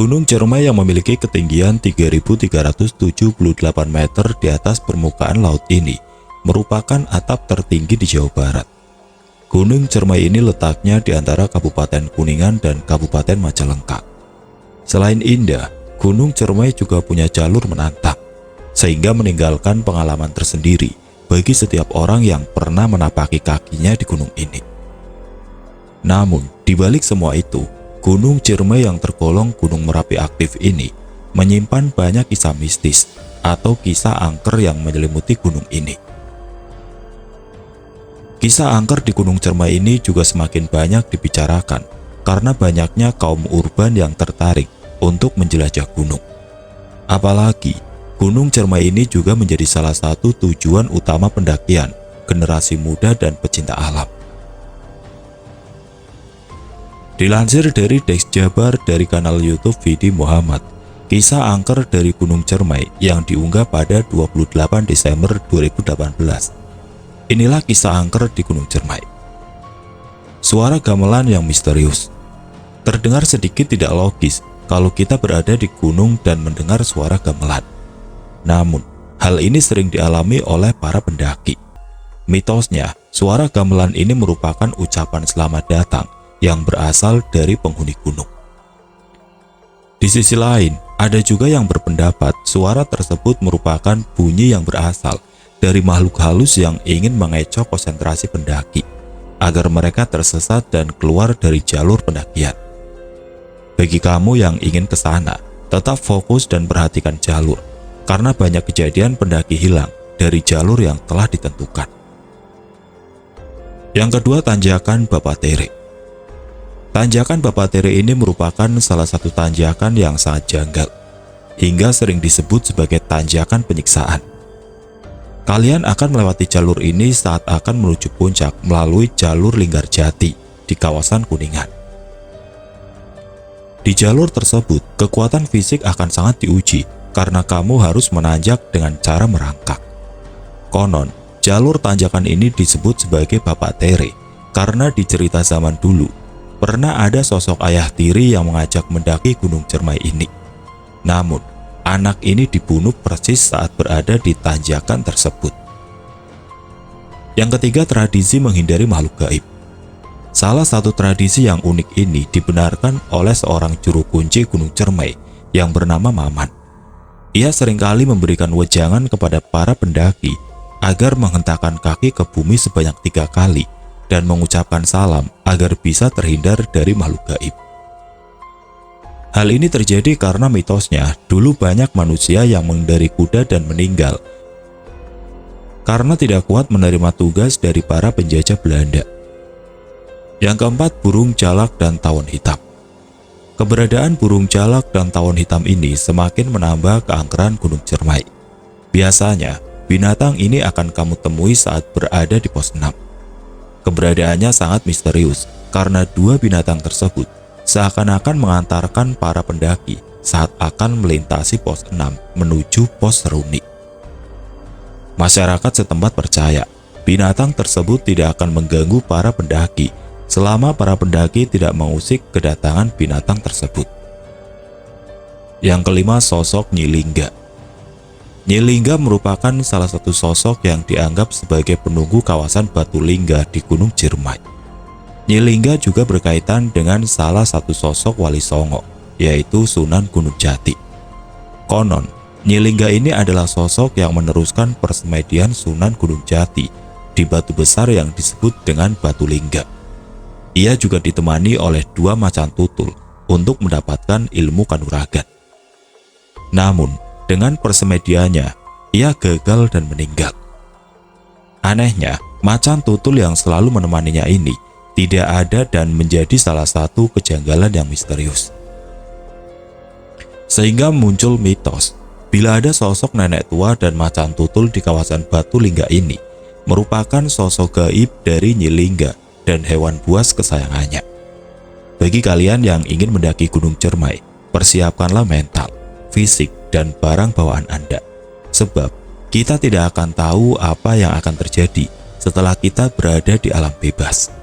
Gunung Cermai yang memiliki ketinggian 3.378 meter di atas permukaan laut ini merupakan atap tertinggi di Jawa Barat. Gunung Cermai ini letaknya di antara Kabupaten Kuningan dan Kabupaten Majalengka. Selain indah, Gunung Cermai juga punya jalur menantang, sehingga meninggalkan pengalaman tersendiri bagi setiap orang yang pernah menapaki kakinya di gunung ini. Namun, di balik semua itu, Gunung Cermai yang tergolong Gunung Merapi aktif ini menyimpan banyak kisah mistis atau kisah angker yang menyelimuti gunung ini. Kisah angker di Gunung Cermai ini juga semakin banyak dibicarakan karena banyaknya kaum urban yang tertarik untuk menjelajah gunung. Apalagi, Gunung Cermai ini juga menjadi salah satu tujuan utama pendakian generasi muda dan pecinta alam. Dilansir dari Dex Jabar dari kanal YouTube Vidi Muhammad, kisah angker dari Gunung Cermai yang diunggah pada 28 Desember 2018. Inilah kisah angker di Gunung Cermai. Suara gamelan yang misterius. Terdengar sedikit tidak logis kalau kita berada di gunung dan mendengar suara gamelan. Namun, hal ini sering dialami oleh para pendaki. Mitosnya, suara gamelan ini merupakan ucapan selamat datang yang berasal dari penghuni gunung. Di sisi lain, ada juga yang berpendapat suara tersebut merupakan bunyi yang berasal dari makhluk halus yang ingin mengecoh konsentrasi pendaki agar mereka tersesat dan keluar dari jalur pendakian. Bagi kamu yang ingin ke sana, tetap fokus dan perhatikan jalur, karena banyak kejadian pendaki hilang dari jalur yang telah ditentukan. Yang kedua, tanjakan Bapak Tere. Tanjakan Bapak Tere ini merupakan salah satu tanjakan yang sangat janggal, hingga sering disebut sebagai tanjakan penyiksaan. Kalian akan melewati jalur ini saat akan menuju puncak melalui jalur Linggarjati di kawasan Kuningan. Di jalur tersebut, kekuatan fisik akan sangat diuji karena kamu harus menanjak dengan cara merangkak. Konon, jalur tanjakan ini disebut sebagai Bapak Tere karena di cerita zaman dulu, pernah ada sosok ayah tiri yang mengajak mendaki Gunung Cermai ini. Namun, anak ini dibunuh persis saat berada di tanjakan tersebut. Yang ketiga, tradisi menghindari makhluk gaib. Salah satu tradisi yang unik ini dibenarkan oleh seorang juru kunci Gunung Cermai yang bernama Maman. Ia seringkali memberikan wejangan kepada para pendaki agar menghentakkan kaki ke bumi sebanyak 3 kali dan mengucapkan salam agar bisa terhindar dari makhluk gaib. Hal ini terjadi karena mitosnya dulu banyak manusia yang mengendari kuda dan meninggal karena tidak kuat menerima tugas dari para penjajah Belanda. Yang keempat, burung jalak dan tawon hitam. Keberadaan burung jalak dan tawon hitam ini semakin menambah keangkeran Gunung Cermai. Biasanya, binatang ini akan kamu temui saat berada di pos 6. Keberadaannya sangat misterius karena dua binatang tersebut seakan-akan mengantarkan para pendaki saat akan melintasi pos 6 menuju pos Seruni. Masyarakat setempat percaya binatang tersebut tidak akan mengganggu para pendaki selama para pendaki tidak mengusik kedatangan binatang tersebut. Yang kelima, sosok Nyi Lingga. Nyi Lingga merupakan salah satu sosok yang dianggap sebagai penunggu kawasan Batu Lingga di Gunung Cermai. Nyi Lingga juga berkaitan dengan salah satu sosok Wali Songo, yaitu Sunan Gunung Jati. Konon, Nyi Lingga ini adalah sosok yang meneruskan persemedian Sunan Gunung Jati di batu besar yang disebut dengan Batu Lingga. Ia juga ditemani oleh 2 macan tutul untuk mendapatkan ilmu kanuragan. Namun, dengan persemediannya, ia gagal dan meninggal. Anehnya, macan tutul yang selalu menemaninya ini tidak ada dan menjadi salah satu kejanggalan yang misterius. Sehingga muncul mitos, bila ada sosok nenek tua dan macan tutul di kawasan Batu Lingga ini, merupakan sosok gaib dari Nyi Lingga dan hewan buas kesayangannya. Bagi kalian yang ingin mendaki Gunung Cermai, persiapkanlah mental, fisik, dan barang bawaan Anda. Sebab, kita tidak akan tahu apa yang akan terjadi setelah kita berada di alam bebas.